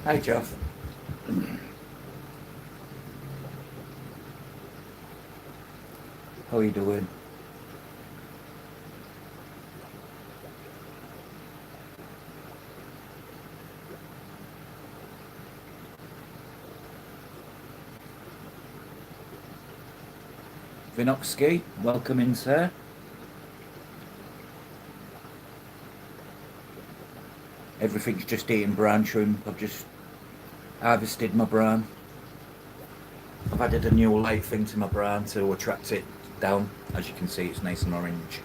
Hi, Jeff. How are you doing? Vinoksky, welcome in, sir. Everything's just eating bran shrimp. I've just harvested my bran. I've added a new light thing to my bran to attract it down. As you can see, it's nice and orange.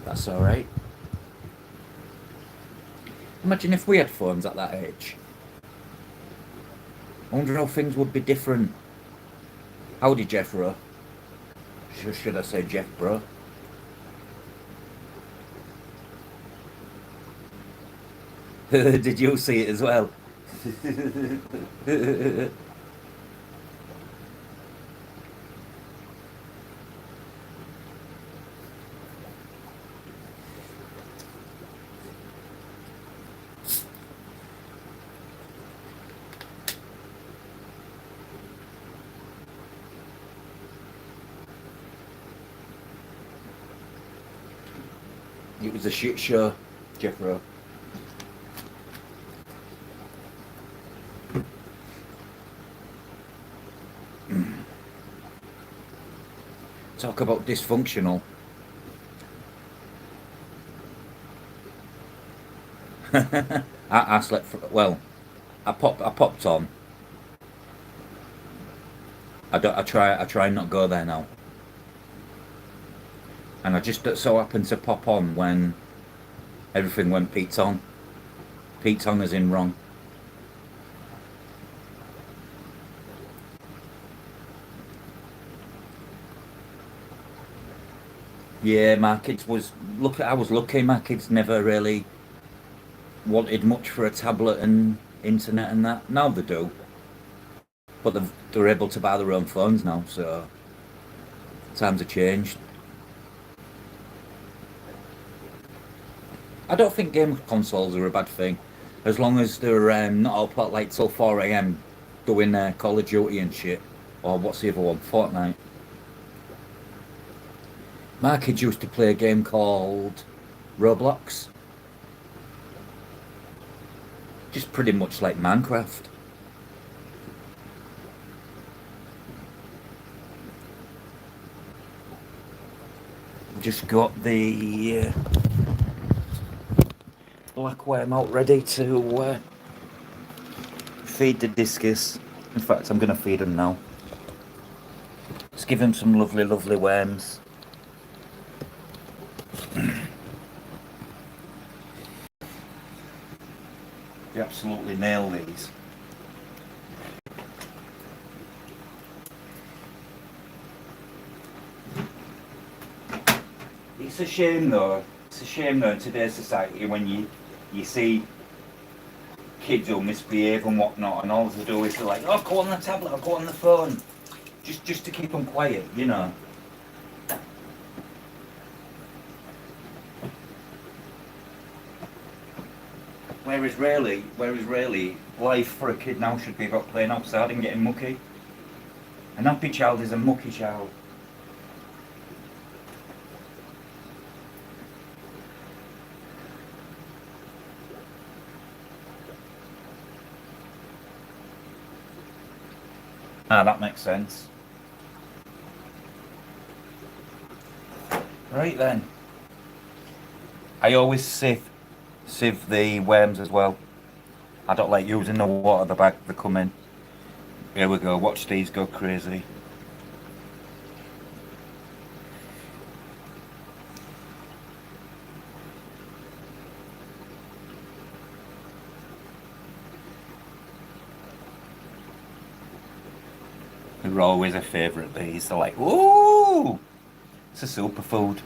That's alright. Imagine if we had phones at that age. I wonder how things would be different. Howdy, Jeffro. Should I say Jeff, bro? Did you see it as well? It was a shit show, Jeffro. Talk about dysfunctional. I slept for, well, I popped on. I try and not go there now. And I just so happened to pop on when everything went Pete's on. Pete's on as in wrong. Yeah, my kids was look. I was lucky. My kids never really wanted much for a tablet and internet and that. Now they do, but they're able to buy their own phones now. So times have changed. I don't think game consoles are a bad thing, as long as they're not up at like till 4 a.m. doing Call of Duty and shit. Or what's the other one? Fortnite. My kids used to play a game called Roblox, just pretty much like Minecraft. Just got the black worm out ready to feed the discus. In fact, I'm going to feed him now. Let's give him some lovely, lovely worms. You absolutely nail these. It's a shame though. It's a shame though in today's society when you see kids who misbehave and whatnot, and all they do is they're like, "Oh, go on the tablet, or go on the phone," just to keep them quiet, you know. Whereas really, life for a kid now should be about playing outside and getting mucky. An happy child is a mucky child. Ah, that makes sense. Right then. I always sieve the worms as well. I don't like using the water the bag they come in. Here we go, watch these go crazy. They're always a favourite, these. They're like, ooh! It's a superfood.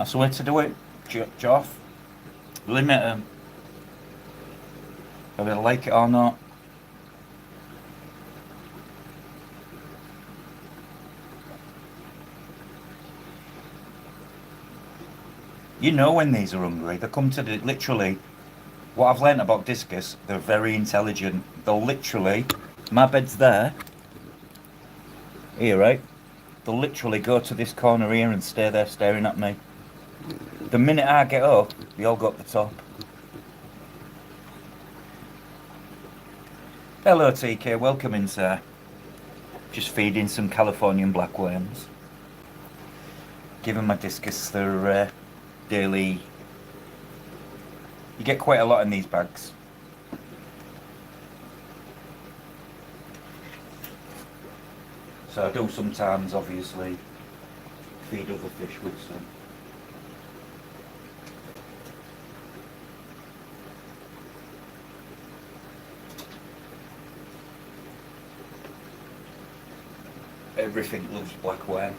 That's the way to do it, Joff. Limit them. Whether they like it or not. You know when these are hungry. They come to literally. What I've learnt about discus, they're very intelligent. They'll literally. My bed's there. Here, right? They'll literally go to this corner here and stay there staring at me. The minute I get up, they all go up the top. Hello TK, welcome in sir. Just feeding some Californian blackworms. Giving my discus their daily... You get quite a lot in these bags. So I do sometimes obviously feed other fish with some. Everything loves blackworm.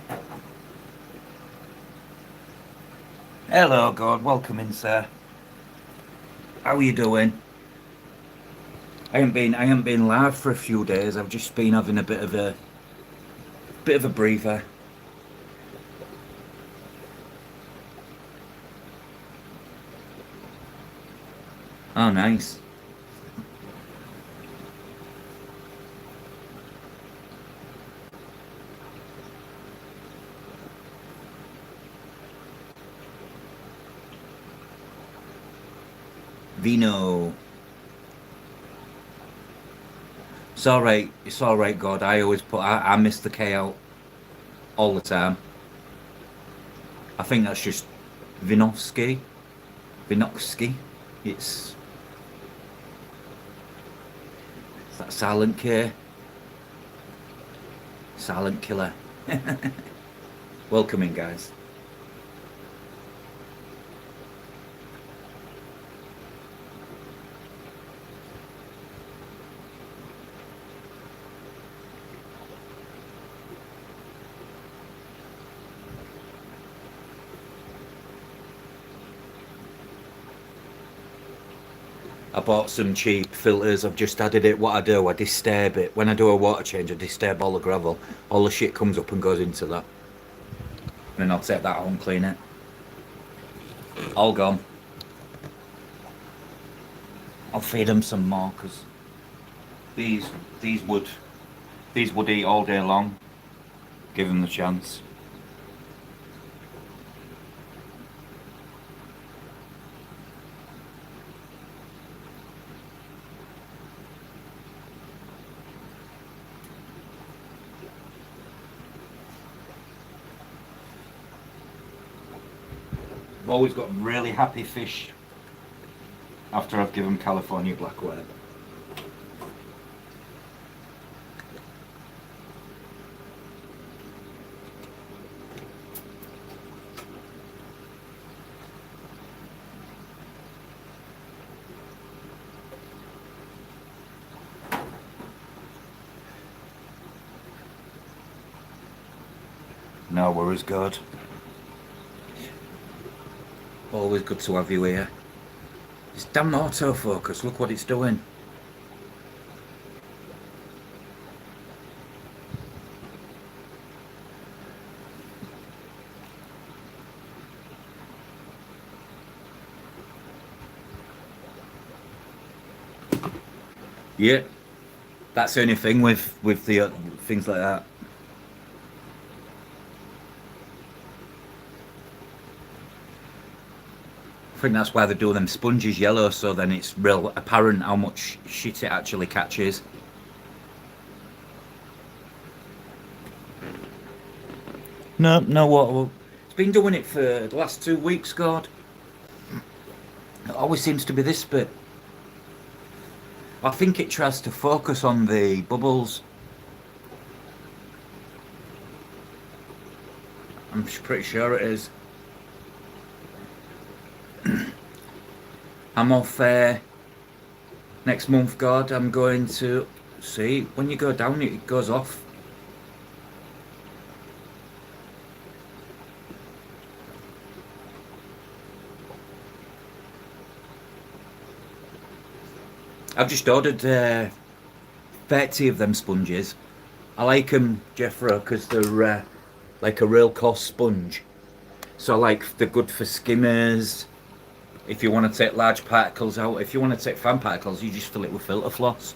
Hello God, welcome in sir. How are you doing? I haven't been live for a few days. I've just been having a bit of a breather. Oh nice. Vino. It's alright, God. I always I miss the K out all the time. I think that's just Vinovsky. It's that silent K. Silent killer. Welcome in, guys. I bought some cheap filters. I've just added it. What I do, I disturb it. When I do a water change, I disturb all the gravel. All the shit comes up and goes into that. And then I'll take that home, clean it. All gone. I'll feed them some more because these would eat all day long. Give them the chance. I've always got really happy fish after I've given California blackworm. No worries, God. Always good to have you here. This damn autofocus, look what it's doing. Yeah, that's the only thing with the things like that. I think that's why they do them sponges yellow, so then it's real apparent how much shit it actually catches. No water. It's been doing it for the last 2 weeks, God. It always seems to be this bit. I think it tries to focus on the bubbles. I'm pretty sure it is. I'm off next month, God. I'm going to see when you go down, it goes off. I've just ordered 30 of them sponges. I like them, Jeffro, because they're like a real coarse sponge. So like they're good for skimmers. If you want to take large particles out, if you want to take fine particles, you just fill it with filter floss.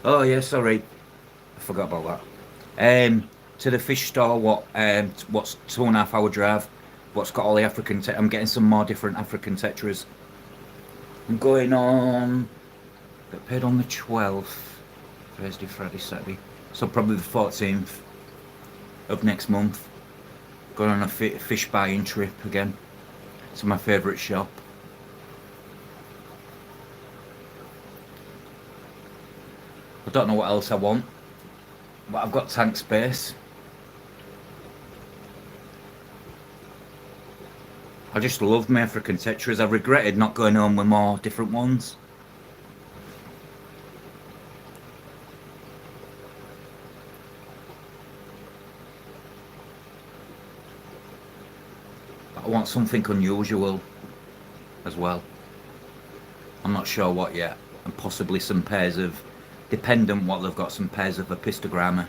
Oh yeah, sorry, I forgot about that. To the fish store, what's 2.5 hour drive? What's got all the African? I'm getting some more different African tetras. I'm going on. Got paid on the 12th, Thursday, Friday, Saturday. So probably the 14th of next month. Going on a fish buying trip again. It's my favourite shop. I don't know what else I want, but I've got tank space. I just love my African tetras. I regretted not going home with more different ones. But I want something unusual as well. I'm not sure what yet. And possibly some pairs of, dependent what they've got, some pairs of apistogramma.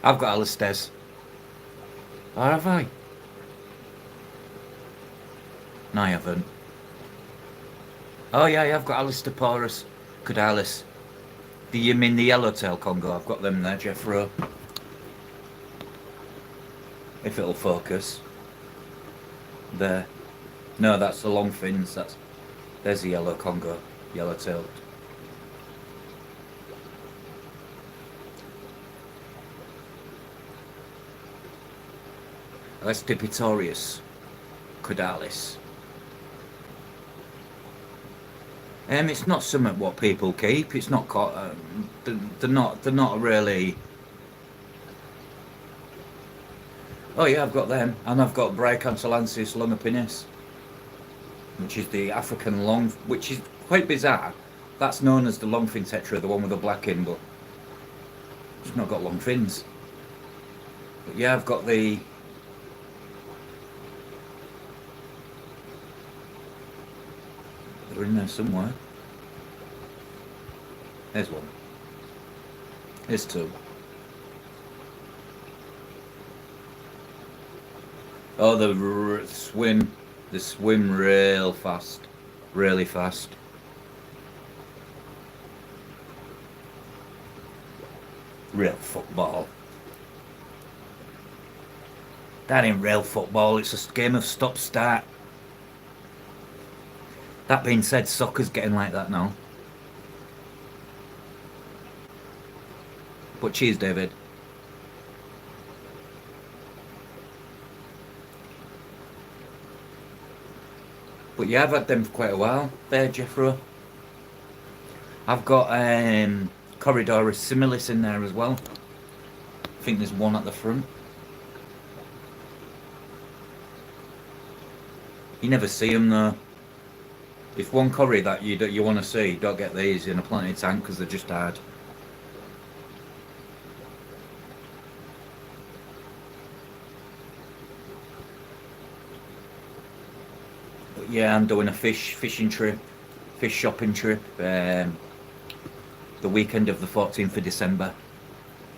I've got Alistair's. Or have I? No, I haven't. Oh yeah, yeah, I've got Alistair Porus, Caudalus. Do you mean the yellowtail Congo? I've got them there, Jeffro. If it'll focus. There. No, that's the long fins. There's the yellow Congo, yellowtailed. Estipitorius, Caudalis. It's not something what people keep. It's not. They're not. They're not really. Oh yeah, I've got them, and I've got Brachycantalansis longipinis, which is the African long, which is quite bizarre. That's known as the longfin tetra, the one with the black in, but it's not got long fins. But yeah, I've got the. They're in there somewhere. There's one. There's two. Oh, swim. They swim real fast. Really fast. Real football. That ain't real football, it's a game of stop-start. That being said, soccer's getting like that now. But cheers, David. But yeah, I've had them for quite a while. There, Jeffro. I've got Corridorus similis in there as well. I think there's one at the front. You never see them though. If one curry that you want to see, don't get these in a planted tank because they're just hard. But yeah, I'm doing a fishing trip, fish shopping trip, the weekend of the 14th of December.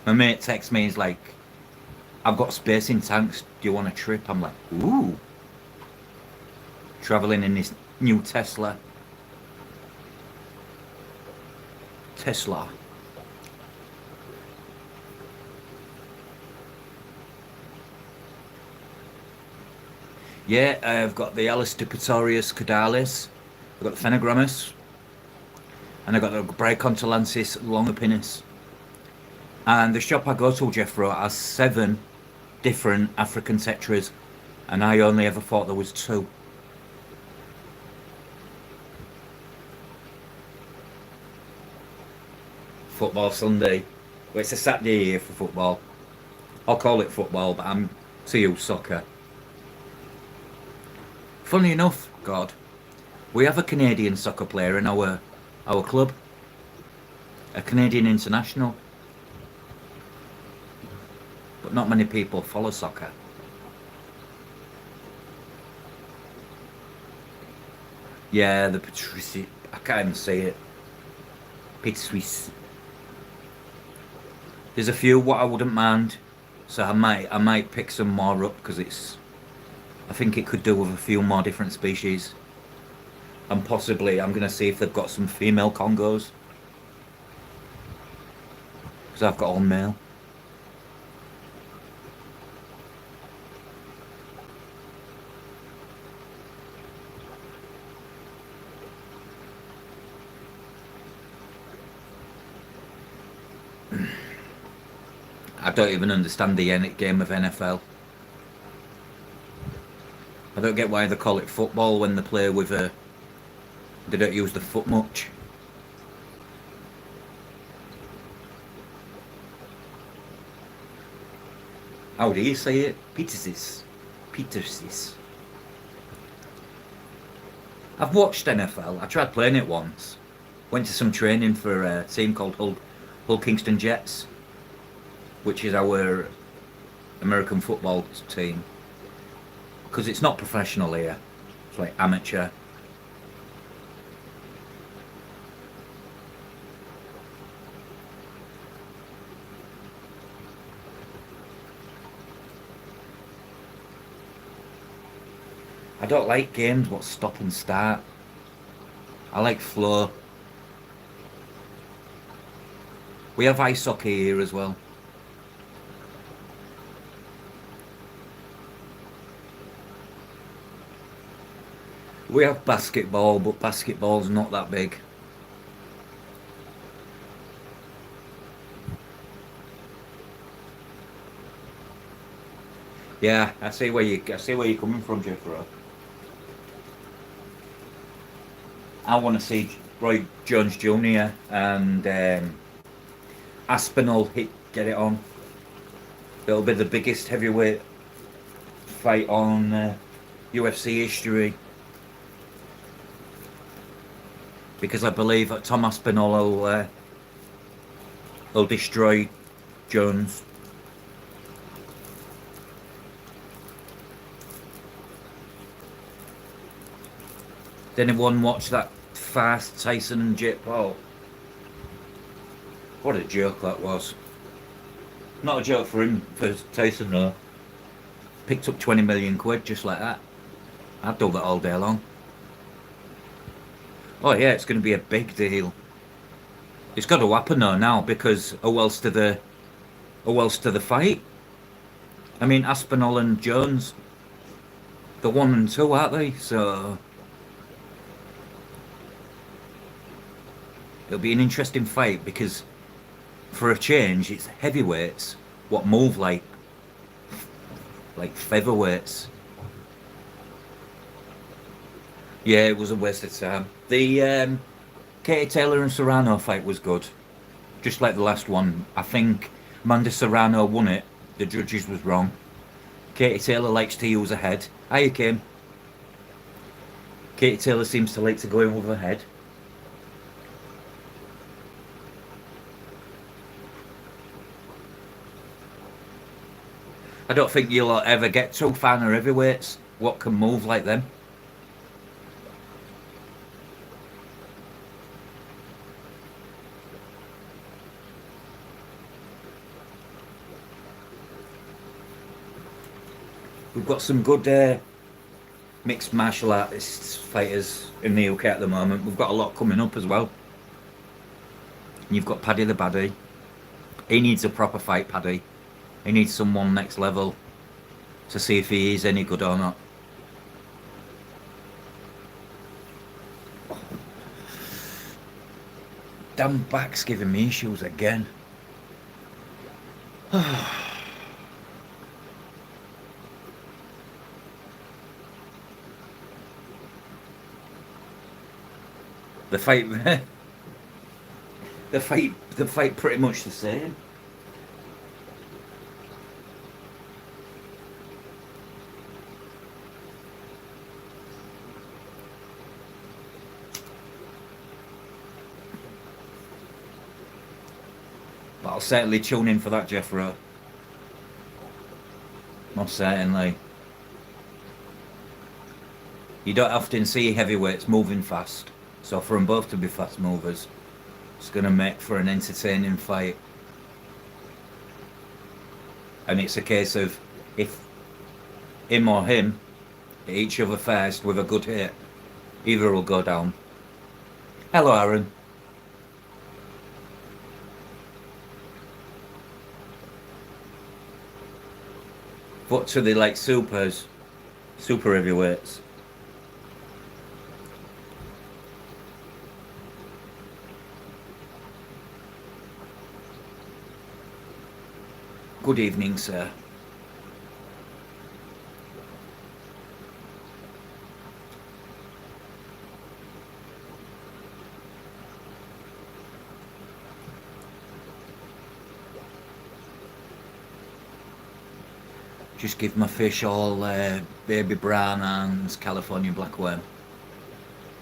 My mate texts me, he's like, I've got space in tanks, do you want a trip? I'm like, ooh. Travelling in this new Tesla. Yeah, I've got the Alistair Pretorius Caudales, I've got the Phenogrammus, and I've got the Braicontolansis Longipinis. And the shop I go to, Jeffro, has 7 different African tetras, and I only ever thought there was 2. Football Sunday. Well, it's a Saturday here for football. I'll call it football, but I'm to you soccer. Funny enough, God, we have a Canadian soccer player in our club, a Canadian international, but not many people follow soccer. Yeah, the Patrici. I can't even say it. Patrice. There's a few what I wouldn't mind, so I might pick some more up because it's. I think it could do with a few more different species, and possibly I'm gonna see if they've got some female Congos because I've got all male. I don't even understand the game of NFL. I don't get why they call it football when they play with a. They don't use the foot much. How do you say it? Petersis. Petersis. I've watched NFL. I tried playing it once. Went to some training for a team called Hull Kingston Jets, which is our American football team. Because it's not professional here. It's like amateur. I don't like games what stop and start. I like flow. We have ice hockey here as well. We have basketball, but basketball's not that big. Yeah, I see where you're coming from, Jeffro. I want to see Roy Jones Jr. and Aspinall get it on. It'll be the biggest heavyweight fight on UFC history because I believe that Tom Aspinall will destroy Jones. Did anyone watch that fast Tyson and Jake Paul? What a joke that was. Not a joke for him, for Tyson though. Picked up 20 million quid just like that. I'd do that all day long. Oh yeah, it's going to be a big deal. It's got to happen though now because who else to the fight? I mean Aspinall and Jones, the 1 and 2, aren't they? So it'll be an interesting fight because for a change, it's heavyweights what move like featherweights. Yeah, it was a waste of time. The Katie Taylor and Serrano fight was good, just like the last one. I think Amanda Serrano won it. The judges was wrong. Katie Taylor likes to use her head. Hiya, Kim. Katie Taylor seems to like to go in with her head. I don't think you'll ever get two finer heavyweights what can move like them. We've got some good mixed martial artists fighters in the UK at the moment. We've got a lot coming up as well. You've got Paddy the Baddy. He needs a proper fight, Paddy. He needs someone next level to see if he is any good or not. damn back's giving me issues again. The fight, the fight, pretty much the same. But I'll certainly tune in for that, Jeffro. Most certainly. You don't often see heavyweights moving fast, so for them both to be fast movers, it's going to make for an entertaining fight. And it's a case of if him or him hit each other first with a good hit, either will go down. Hello, Aaron. But to the like super heavyweights. Good evening, sir. Just give my fish all baby brown and California blackworm,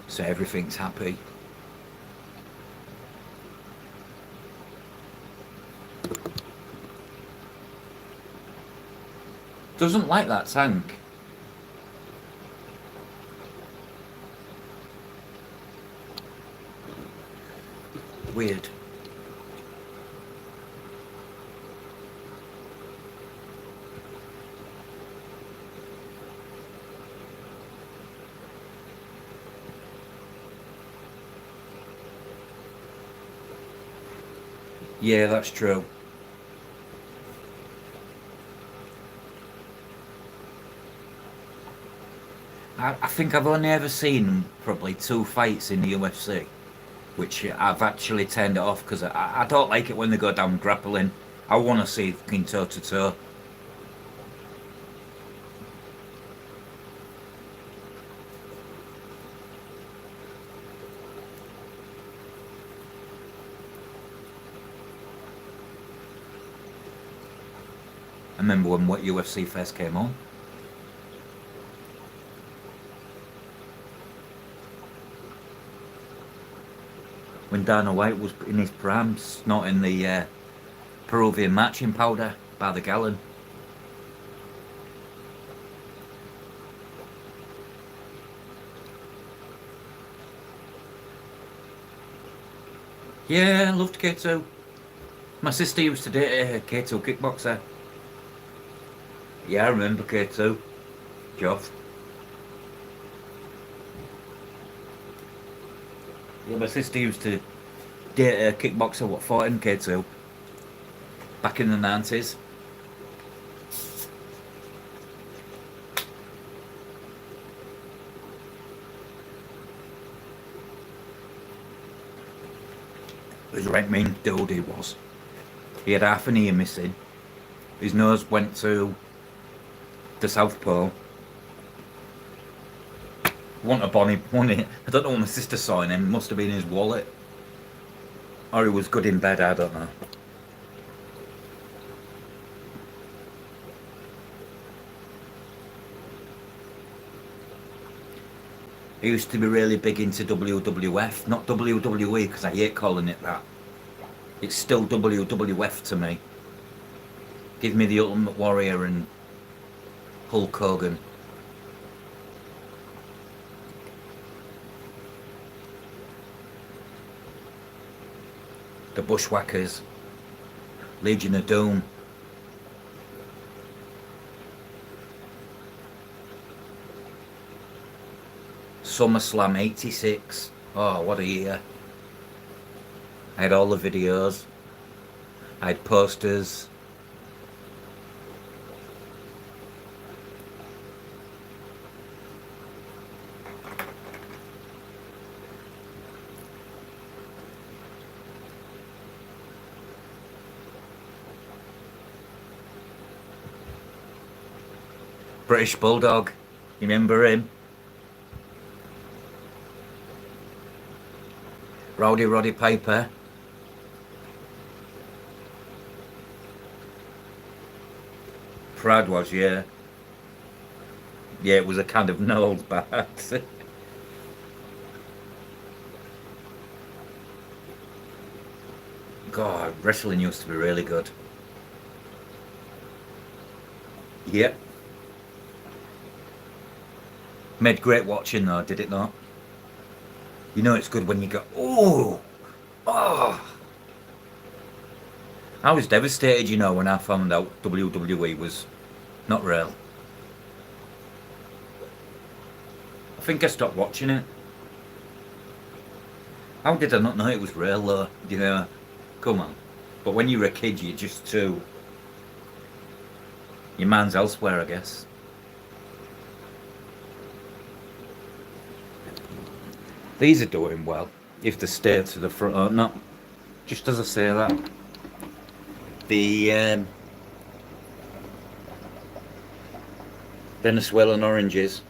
so everything's happy. Doesn't like that tank. Weird. Yeah, that's true. I think I've only ever seen probably 2 fights in the UFC, which I've actually turned it off because I don't like it when they go down grappling. I want to see fucking toe to toe. I remember when what UFC first came on. When Dana White was in his prime, snorting the Peruvian matching powder by the gallon. Yeah, I loved K2. My sister used to date a K2 kickboxer. Yeah, I remember K2. Joff. Yeah, my sister used to date a kickboxer what fought in K2 back in the 90s. It was a right mean dude he was. He had half an ear missing. His nose went to the South Pole. Want a bonnie, I don't know what my sister saw in him. It must have been his wallet. Or he was good in bed, I don't know. He used to be really big into WWF, not WWE, because I hate calling it that. It's still WWF to me. Give me the Ultimate Warrior and Hulk Hogan. The Bushwhackers, Legion of Doom. SummerSlam 86. Oh, what a year. I had all the videos. I had posters. British Bulldog. You remember him? Rowdy Roddy Piper. Prad was, yeah. Yeah, it was a kind of no holds barred. God, wrestling used to be really good. Yep. Made great watching though, did it not? You know it's good when you go, oh. I was devastated, you know, when I found out WWE was not real. I think I stopped watching it. How did I not know it was real though? You know, come on. But when you're a kid, you're just too... Your mind's elsewhere, I guess. These are doing well, if they stay to the front or not. Just as I say that. The Venezuelan oranges.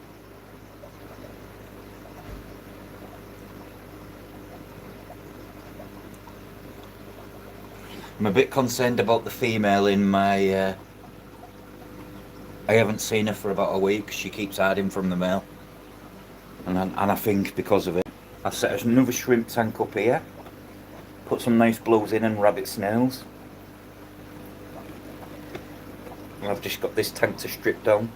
I'm a bit concerned about the female in my... I haven't seen her for about a week. She keeps hiding from the male. And I think because of it. I've set another shrimp tank up here. Put some nice blues in and rabbit snails. And I've just got this tank to strip down.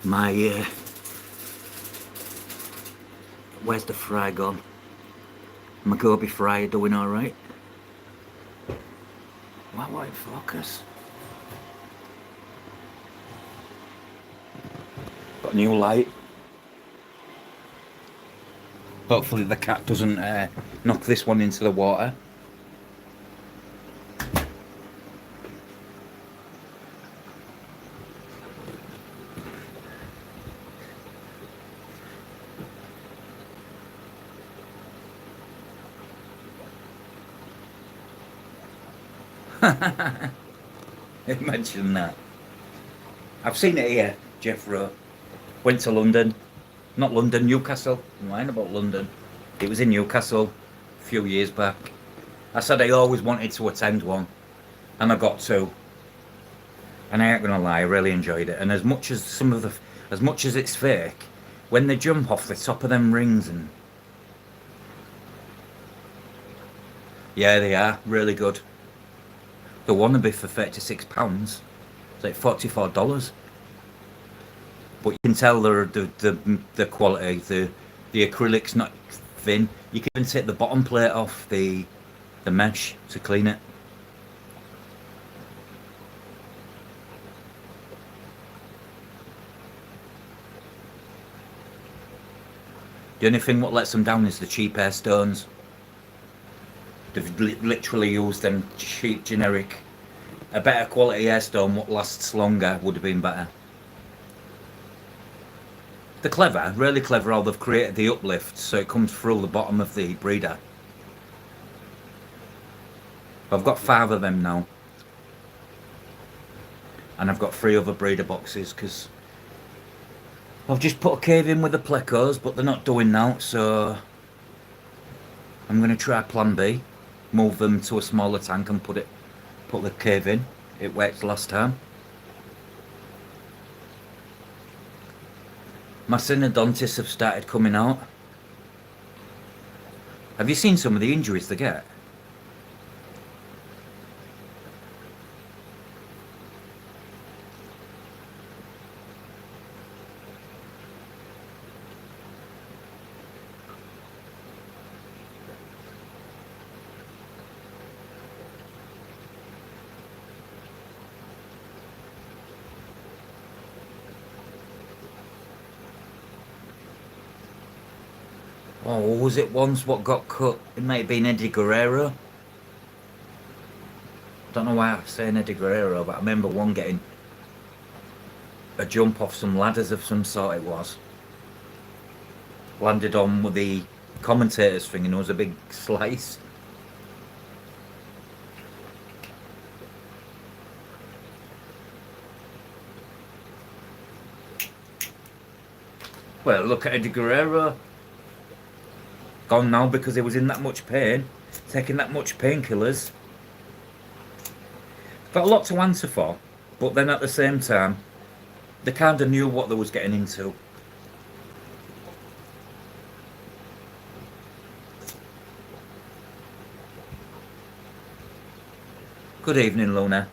My where's the fry gone? My goby fry doing alright? Why won't it focus? Got a new light. Hopefully the cat doesn't knock this one into the water. Imagine that. I've seen it here, Jeffro. Went to London. Not London, Newcastle. I'm lying about London. It was in Newcastle a few years back. I said I always wanted to attend one. And I got to. And I ain't gonna lie, I really enjoyed it. And as much as as much as it's fake, when they jump off the top of them rings and... Yeah, they are. Really good. The wannabe for £36. It's like $44. But you can tell the quality, the acrylic's not thin. You can even take the bottom plate off the mesh to clean it. The only thing what lets them down is the cheap air stones. They've literally used them cheap, generic. A better quality air stone what lasts longer would have been better. They're clever, really clever how they've created the uplift so it comes through the bottom of the breeder. I've got 5 of them now. And I've got 3 other breeder boxes because I've just put a cave in with the plecos, but they're not doing now, so I'm going to try plan B. Move them to a smaller tank and put the cave in. It worked last time. My synodontists have started coming out. Have you seen some of the injuries they get? Oh, was it once what got cut? It might have been Eddie Guerrero. Don't know why I'm saying Eddie Guerrero, but I remember one getting a jump off some ladders of some sort it was. Landed on with the commentators thing, and there was a big slice. Well, look at Eddie Guerrero. Gone now because he was in that much pain, taking that much painkillers. Got a lot to answer for, but then at the same time, they kind of knew what they was getting into. Good evening, Luna.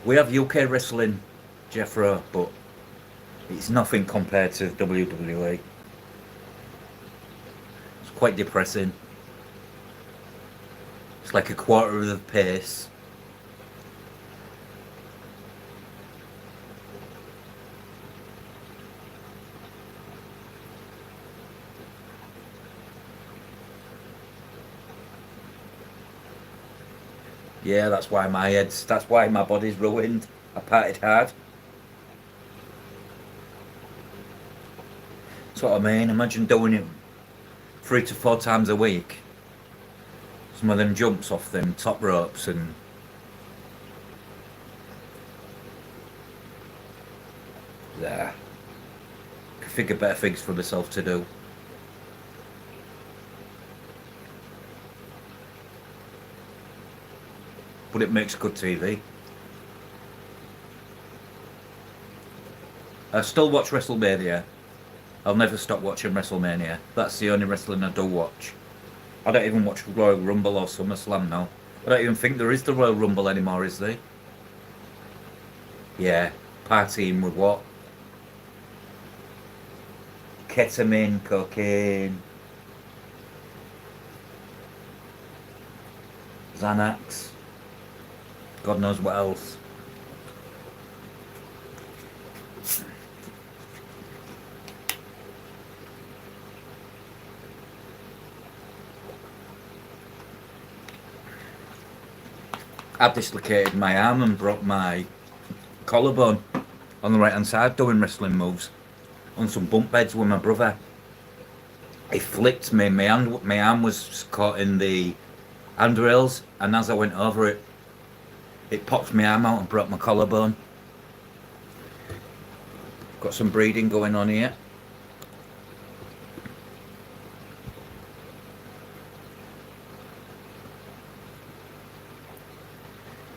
We have UK wrestling, Jeffro, but it's nothing compared to WWE. It's quite depressing. It's like a quarter of the pace. Yeah, that's why that's why my body's ruined. I partied hard. That's what I mean. Imagine doing it 3 to 4 times a week. Some of them jumps off them top ropes and there. Could figure better things for myself to do. But it makes good TV. I still watch WrestleMania. I'll never stop watching WrestleMania. That's the only wrestling I do watch. I don't even watch Royal Rumble or SummerSlam now. I don't even think there is the Royal Rumble anymore, is there? Yeah, partying with what? Ketamine, cocaine, Xanax, God knows what else. I dislocated my arm and broke my collarbone on the right hand side doing wrestling moves on some bunk beds with my brother. He flipped me, my arm was caught in the handrails, and as I went over it, it popped my arm out and broke my collarbone. Got some bleeding going on here.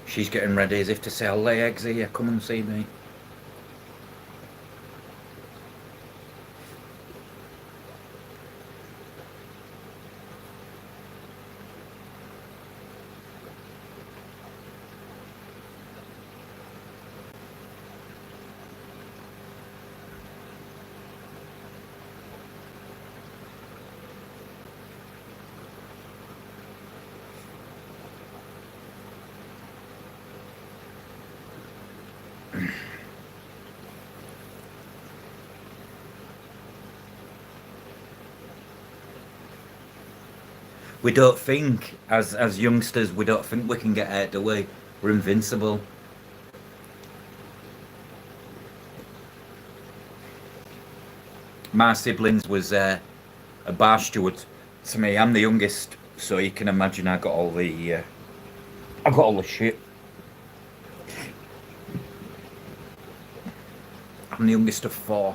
She's getting ready as if to say, I'll lay eggs here, come and see me. We don't think, as youngsters, we don't think we can get out the way. We're invincible. My siblings was a bar steward to me. I'm the youngest, so you can imagine I got all the shit. I'm the youngest of 4.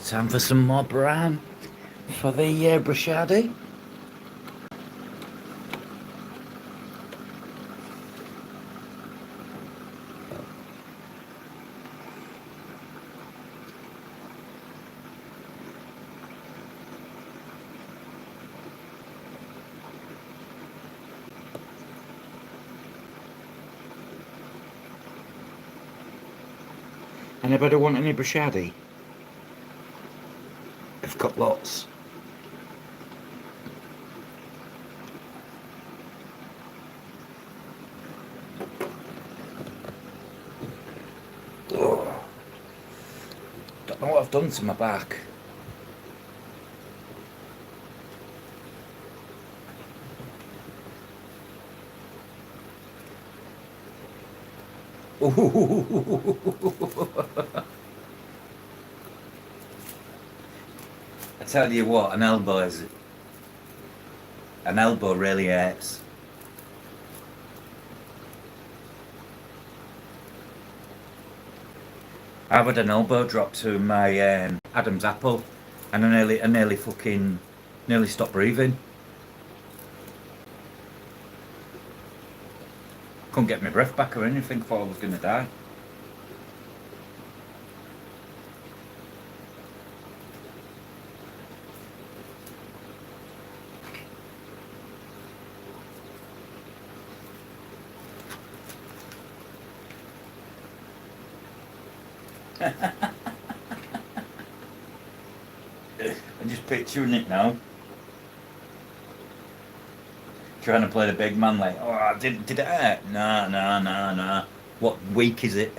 Time for some more bran for the bruschetta. Anybody want any bruschetta? I've got lots. know what I've done to my back? I tell you what, an elbow really hurts. I've had an elbow drop to my Adam's apple, and nearly stopped breathing. Couldn't get my breath back or anything. Thought I was going to die. I'm just picturing it now. Trying to play the big man like, oh, did it hurt? No, no, no, no. What week is it?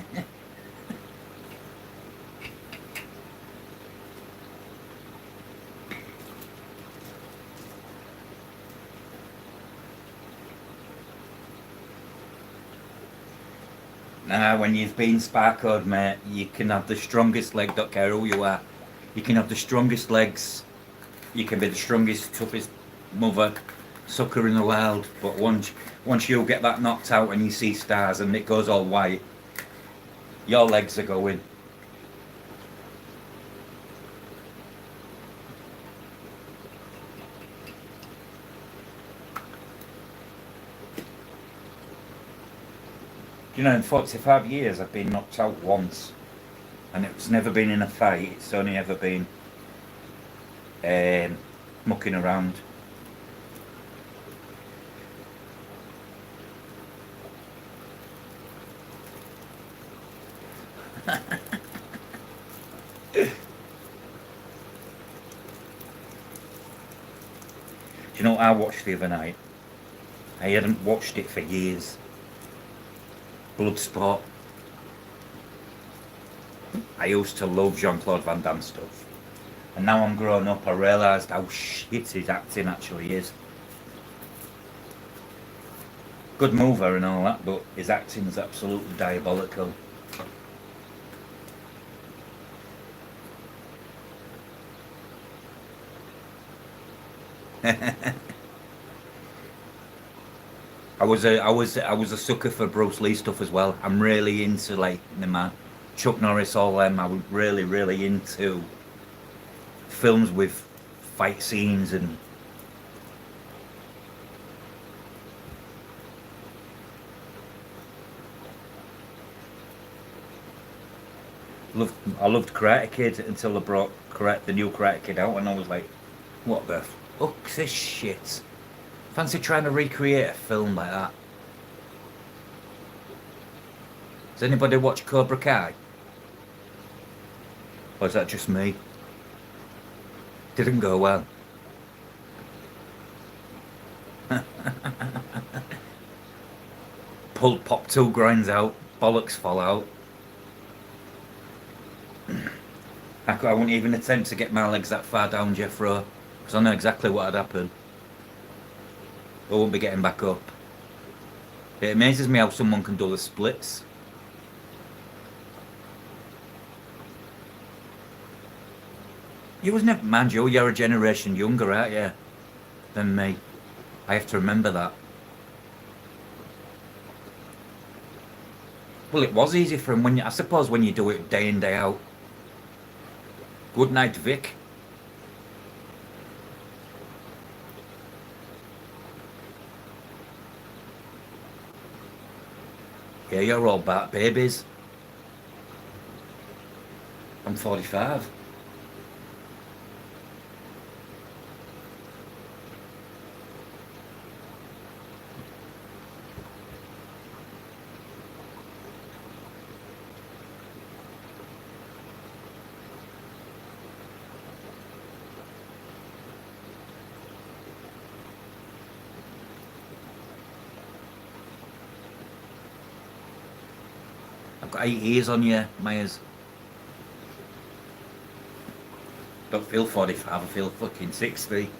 Nah, when you've been sparkled, mate, you can have the strongest leg, don't care who you are. You can have the strongest legs, you can be the strongest, toughest mother sucker in the world, but once you get that knocked out and you see stars and it goes all white, your legs are going. You know, in 45 years I've been knocked out once, and it's never been in a fight, it's only ever been mucking around. Do you know what I watched the other night? I hadn't watched it for years. Bloodsport. I used to love Jean-Claude Van Damme stuff. And now I'm grown up, I realised how shit his acting actually is. Good mover and all that, but his acting's absolutely diabolical. I was a sucker for Bruce Lee stuff as well. I'm really into like the man, Chuck Norris, all them. I was really into films with fight scenes and I loved Karate Kid until they brought the new Karate Kid out, and I was like, what the fuck's this shit? Fancy trying to recreate a film like that. Does anybody watch Cobra Kai? Or is that just me? Didn't go well. Pop two grinds out, bollocks fall out. I wouldn't even attempt to get my legs that far down Jeffro, because I know exactly what had happened. I won't be getting back up. It amazes me how someone can do the splits. You was never, man, Joe, you're a generation younger, aren't you, than me? I have to remember that. Well, it was easy for him I suppose when you do it day in, day out. Good night, Vic. Yeah, you're all about babies. I'm 45. I've got 8 years on you, Myers. Don't feel 45, I feel fucking 60.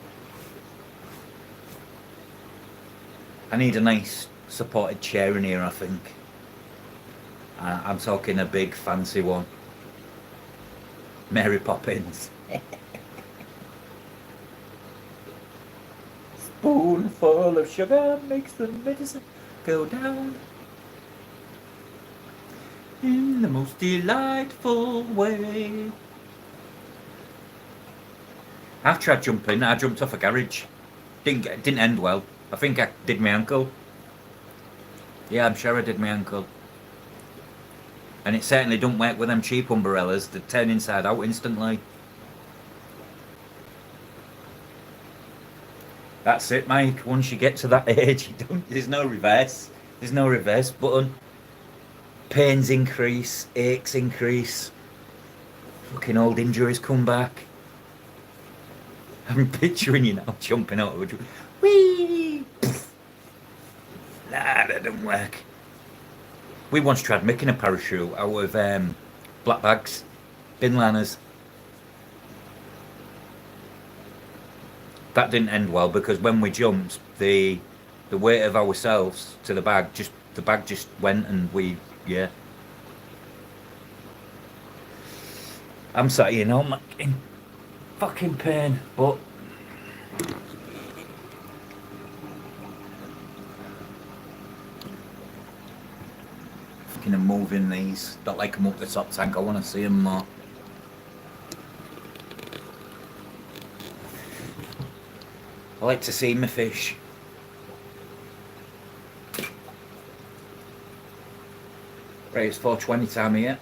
I need a nice supported chair in here, I think. I'm talking a big fancy one. Mary Poppins. Spoonful of sugar makes the medicine go down in the most delightful way. I've tried jumping. I jumped off a garage. Didn't end well. I think I did my ankle. Yeah, I'm sure I did my ankle. And it certainly don't work with them cheap umbrellas that turn inside out instantly. That's it, Mike. Once you get to that age, there's no reverse. There's no reverse button. Pains increase, aches increase. Fucking old injuries come back. I'm picturing you now jumping out of a... Whee! Nah, that didn't work. We once tried making a parachute out of black bags, bin liners. That didn't end well because when we jumped, the weight of ourselves to the bag just went and yeah. I'm sat here now, I'm in fucking pain, but fucking I'm moving these. Don't like them up the top tank. I want to see them more. I like to see my fish. Right, it's 4:20 time here.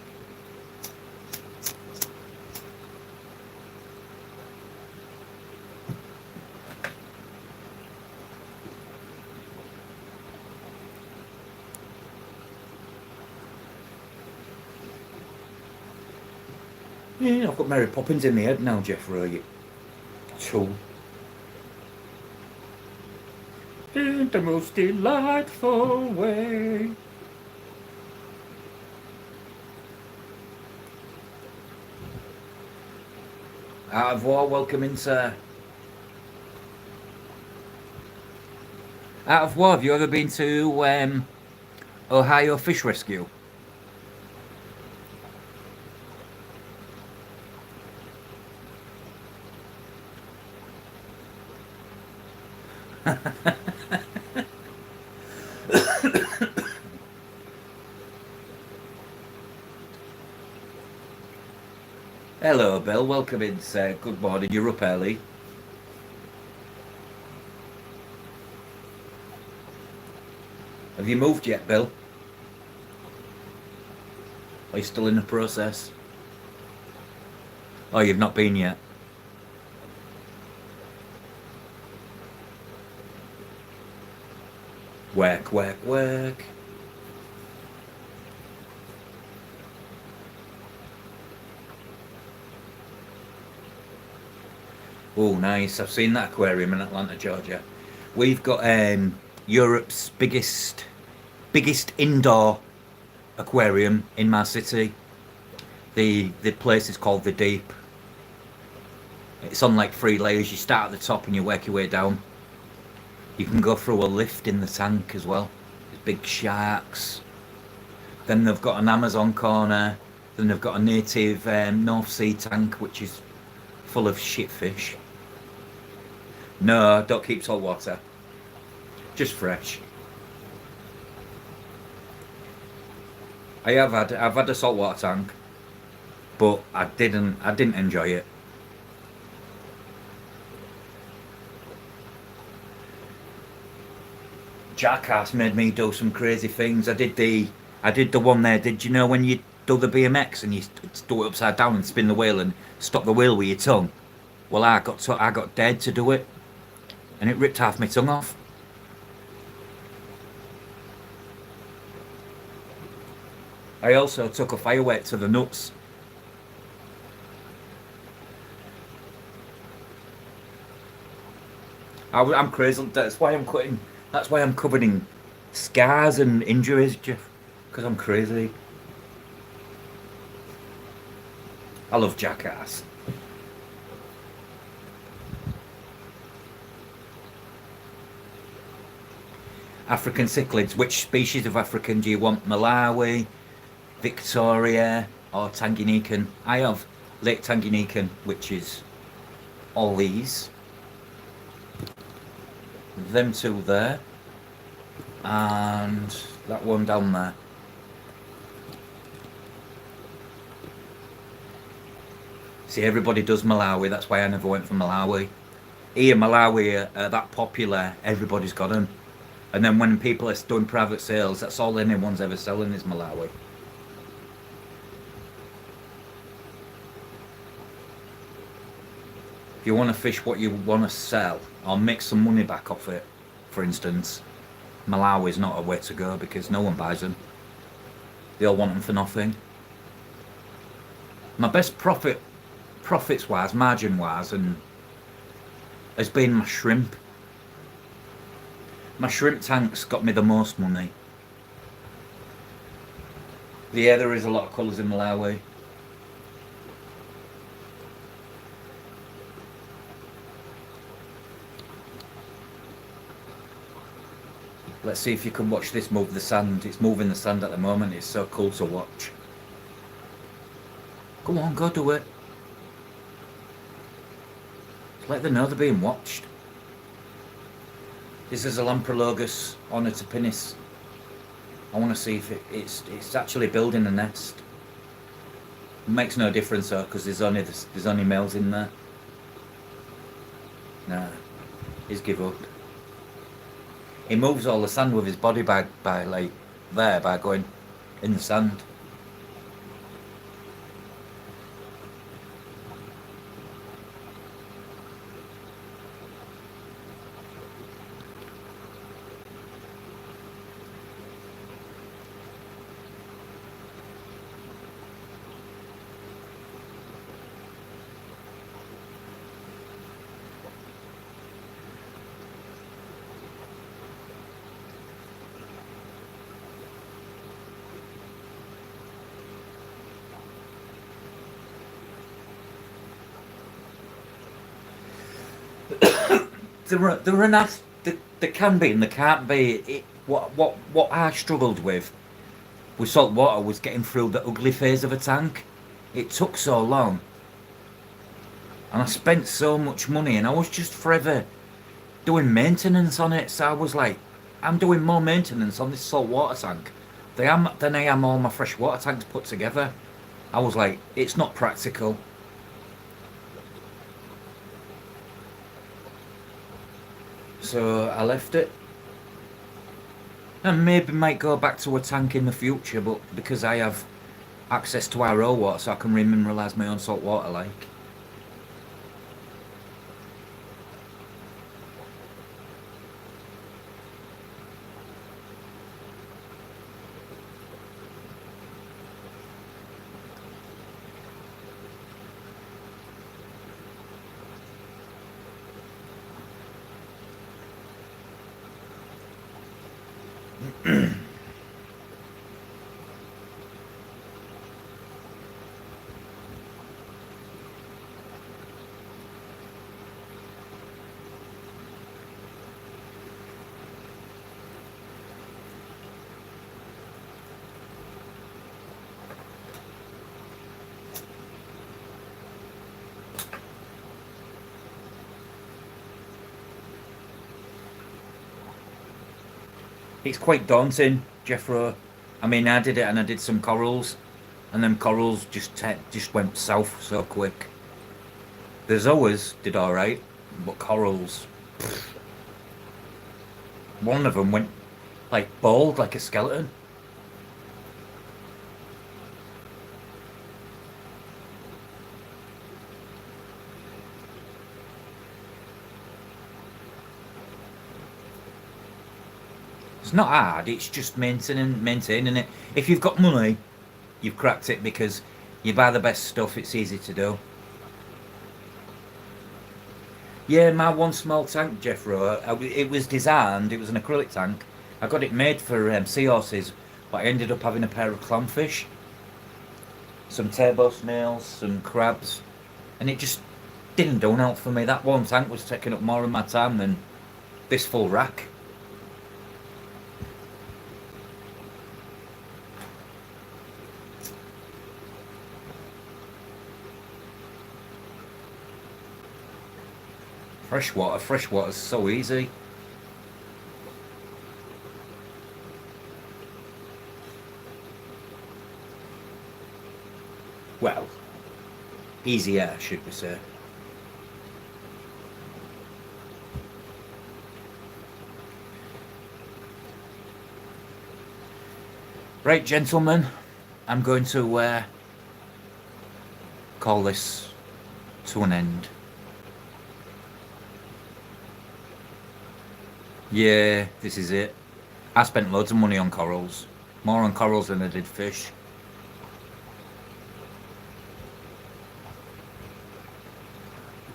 Yeah, I've got Mary Poppins in my head now, Jeffrey. You tool. In the most delightful way. Out of war, welcome in, sir. Out of war, have you ever been to Ohio Fish Rescue? Hello, Bill. Welcome in, sir. Good morning. You're up early. Have you moved yet, Bill? Are you still in the process? Oh, you've not been yet. Work, work, work. Oh, nice. I've seen that aquarium in Atlanta, Georgia. We've got Europe's biggest indoor aquarium in my city. The place is called The Deep. It's on like 3 layers. You start at the top and you work your way down. You can go through a lift in the tank as well. There's big sharks. Then they've got an Amazon corner. Then they've got a native North Sea tank, which is full of shit fish. No, don't keep salt water. Just fresh. I've had a saltwater tank, but I didn't enjoy it. Jackass made me do some crazy things. I did the one there. Did you know when you do the BMX and you do it upside down and spin the wheel and stop the wheel with your tongue? Well, I got dared to do it, and it ripped half my tongue off. I also took a firework to the nuts. I'm crazy. That's why I'm cutting. That's why I'm covered in scars and injuries, Jeff. Because I'm crazy. I love Jackass. African cichlids. Which species of African do you want? Malawi, Victoria, or Tanganyika? I have Lake Tanganyika, which is all these. Them two there. And that one down there. See, everybody does Malawi. That's why I never went for Malawi. Here, Malawi are that popular. Everybody's got them. And then when people are doing private sales, that's all anyone's ever selling is Malawi. If you want to fish what you want to sell or make some money back off it, for instance, Malawi is not a way to go because no one buys them. They all want them for nothing. My best profits wise, margin wise, and has been my shrimp. My shrimp tanks got me the most money. Yeah, there is a lot of colours in Malawi. Let's see if you can watch this move the sand. It's moving the sand at the moment. It's so cool to watch. Come on, go do it. Let them know they're being watched. This is a Lamprologus ornitopinnis. I want to see if it's actually building a nest. It makes no difference though, because there's only males in there. Nah, he's give up. He moves all the sand with his body by like there by going in the sand. There can be and there can't be. What I struggled with salt water was getting through the ugly phase of a tank. It took so long, and I spent so much money, and I was just forever doing maintenance on it. So I was like, I'm doing more maintenance on this salt water tank than I am all my fresh water tanks put together. I was like, it's not practical. So I left it. And maybe might go back to a tank in the future, but because I have access to RO water, so I can remineralise my own salt water like. It's quite daunting, Jeffro. I mean, I did it and I did some corals, and them corals just went south so quick. There's always did all right, but corals, one of them went like bald, like a skeleton. It's not hard. It's just maintaining it. If you've got money, you've cracked it because you buy the best stuff. It's easy to do. Yeah, my one small tank, Jeffro. It was designed. It was an acrylic tank. I got it made for seahorses, but I ended up having a pair of clownfish, some table snails, some crabs, and it just didn't do out for me. That one tank was taking up more of my time than this full rack. Freshwater's so easy. Well, easier, should we say. Right, gentlemen, I'm going to call this to an end. Yeah, this is it. I spent loads of money on corals. More on corals than I did fish.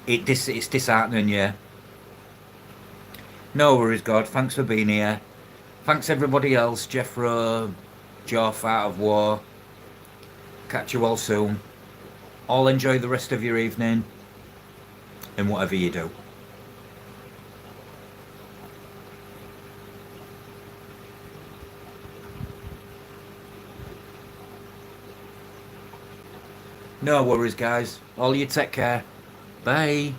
It's disheartening, yeah. No worries, God. Thanks for being here. Thanks everybody else. Jeffro, Joff, Out of War. Catch you all soon. All enjoy the rest of your evening and whatever you do. No worries, guys. All you take care. Bye.